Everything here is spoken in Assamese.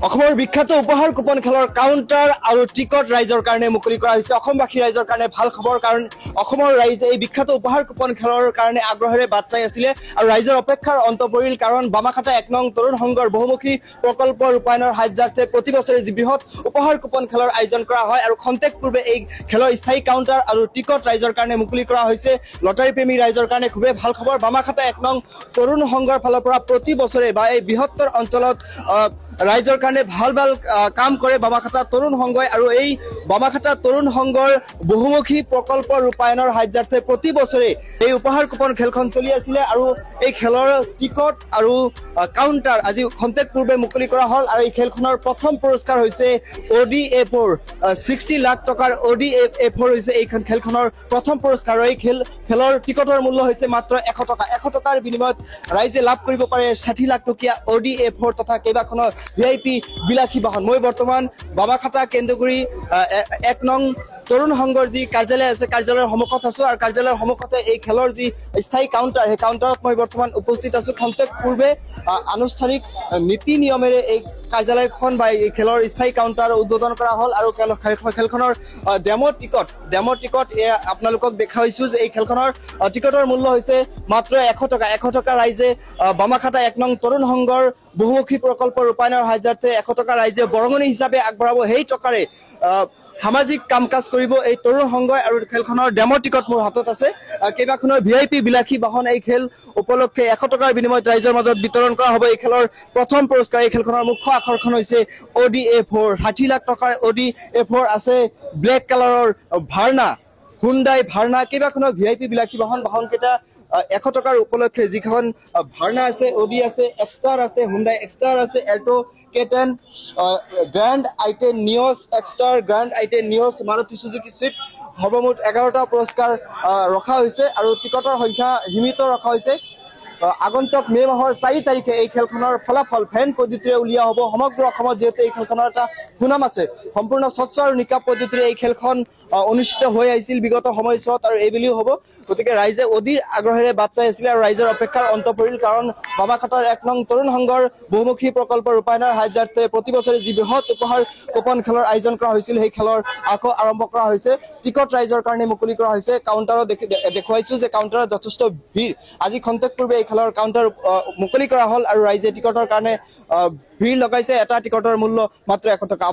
অসমৰ বিখ্যাত উপহাৰ কুপন খেলৰ কাউণ্টাৰ আৰু টিকট ৰাইজৰ কাৰণে মুকলি কৰা হৈছে। অসমবাসী ৰাইজৰ কাৰণে ভাল খবৰ, কাৰণ অসমৰ ৰাইজে এই বিখ্যাত উপহাৰ কুপন খেলৰ কাৰণে আগ্ৰহেৰে বাট চাই আছিলে আৰু ৰাইজৰ অপেক্ষাৰ অন্ত পৰিল, কাৰণ বামাখাটা ১ নং তৰুণ সংঘৰ বহুমুখী প্ৰকল্প ৰূপায়ণৰ সাহায্যাৰ্থে প্ৰতি বছৰে যি বৃহৎ উপহাৰ কুপন খেলৰ আয়োজন কৰা হয় আৰু খন্তেক পূৰ্বে এই খেলৰ স্থায়ী কাউণ্টাৰ আৰু টিকট ৰাইজৰ কাৰণে মুকলি কৰা হৈছে। লটাৰী প্ৰেমী ৰাইজৰ কাৰণে খুবেই ভাল খবৰ। বামাখাটা ১ নং তৰুণ সংঘৰ ফালৰ পৰা প্ৰতি বছৰে বা এই বৃহত্তৰ অঞ্চলত ৰাইজৰ কাৰণে ভাল কাম কৰে বামাখাটা তৰুণ সংঘই, আৰু এই বামাখাটা তৰুণ সংঘৰ বহুমুখী প্ৰকল্প ৰূপায়ণৰ সাহায্যাৰ্থে প্ৰতি বছৰে এই উপহাৰ কুপন খেলখন চলি আছিলে আৰু এই খেলৰ টিকট আৰু কাউণ্টাৰ আজি খন্তেক পূৰ্বে মুকলি কৰা হ'ল। আৰু এই খেলখনৰ প্ৰথম পুৰস্কাৰ হৈছে ODA4 60 লাখ টকাৰ ODA4 হৈছে এই খেলখনৰ প্ৰথম পুৰস্কাৰ। এই খেলৰ টিকটৰ মূল্য হৈছে মাত্ৰ ১০০ টকা। ১০০ টকাৰ বিনিময়ত ৰাইজে লাভ কৰিব পাৰে ৬০ লাখ টকীয়া ODA4 তথা কেইবাখনৰ VIP বিলাসী বাহন। মই বৰ্তমান বামাখাটা কেন্দ্ৰগুৰি ১ নং তৰুণ সংঘৰ যি কাৰ্যালয় আছে, কাৰ্যালয়ৰ সন্মুখত আছো আৰু কাৰ্যালয়ৰ সন্মুখতে এই খেলৰ যি স্থায়ী কাউণ্টাৰ, সেই কাউণ্টাৰত মই বৰ্তমান উপস্থিত আছো। খন্তেক পূৰ্বে আনুষ্ঠানিক নীতি নিয়মেৰে এই কাৰ্যালয়খন বা এই খেলৰ স্থায়ী কাউণ্টাৰ উদ্বোধন কৰা হ'ল আৰু খেলখনৰ ডেম' টিকট আপোনালোকক দেখাইছো যে এই খেলখনৰ টিকটৰ মূল্য হৈছে মাত্ৰ ১০০ টকা। ১০০ টকা ৰাইজে বামাখাটা ১ নং তৰুণ সংঘৰ বহুমুখী প্ৰকল্প ৰূপায়ণৰ সাহায্যাৰ্থে ১০০ টকা ৰাইজে বৰঙণি হিচাপে আগবঢ়াব। সেই টকাৰে সামাজিক কাম কাজ কৰিব এই তৰুণ সংঘই। আৰু খেলখনৰ ডেম' টিকট মোৰ হাতত আছে। কেইবাখনৰ VIP বিলাসী বাহন এই খেল উপলক্ষে ১০০ টকাৰ বিনিময়ত ৰাইজৰ মাজত বিতৰণ কৰা হ'ব। এই খেলৰ প্ৰথম পুৰস্কাৰ, এই খেলখনৰ মুখ্য আকৰ্ষণ হৈছে ODA4 ৬০ লাখ টকাৰ ODA4 আছে। ব্লেক কালাৰৰ ভাৰ্না, হুণ্ডাই ভাৰ্না, কেইবাখনৰ VIP বিলাসী বাহনকেইটা ১০০ টকাৰ উপলক্ষে যিখন ভাৰ্না আছে, OD আছে, এক্সটাৰ আছে, হুণ্ডাই এক্সটাৰ আছে, Alto K10, Grand I10 Nios, Exter, Grand I10 Nios, Maruti Suzuki Swift সৰ্বমুঠ ১১টা পুৰস্কাৰ ৰখা হৈছে আৰু টিকটৰ সংখ্যা সীমিত ৰখা হৈছে। আগন্তুক মে' মাহৰ ৪ তাৰিখে এই খেলখনৰ ফলাফল ফেন পদ্ধতিৰে উলিওৱা হ'ব। সমগ্ৰ অসমত যিহেতু এই খেলখনৰ এটা সুনাম আছে, সম্পূৰ্ণ স্বচ্ছ আৰু নিকা পদ্ধতিৰে এই খেলখন অনুষ্ঠিত হৈ আহিছিল বিগত সময়ছোৱাত আৰু এইবুলিও হ'ব। গতিকে ৰাইজে অধীৰ আগ্ৰহেৰে বাট চাই আছিলে আৰু ৰাইজৰ অপেক্ষাৰ অন্ত পৰিল, কাৰণ বামাখাটাৰ ১ নং তৰুণ সংঘৰ বহুমুখী প্ৰকল্প ৰূপায়ণৰ সাহায্যাৰ্থে প্ৰতি বছৰে যি বৃহৎ উপহাৰ কুপন খেলৰ আয়োজন কৰা হৈছিল, সেই খেলৰ আকৌ আৰম্ভ কৰা হৈছে। টিকট ৰাইজৰ কাৰণে মুকলি কৰা হৈছে। কাউণ্টাৰত দেখুৱাইছো যে কাউণ্টাৰত যথেষ্ট ভিৰ। আজি খন্তেক পূৰ্বে এই খেলৰ কাউণ্টাৰ মুকলি কৰা হ'ল আৰু ৰাইজে টিকটৰ কাৰণে ভিৰ লগাইছে। এটা টিকটৰ মূল্য মাত্ৰ ১০০ টকা।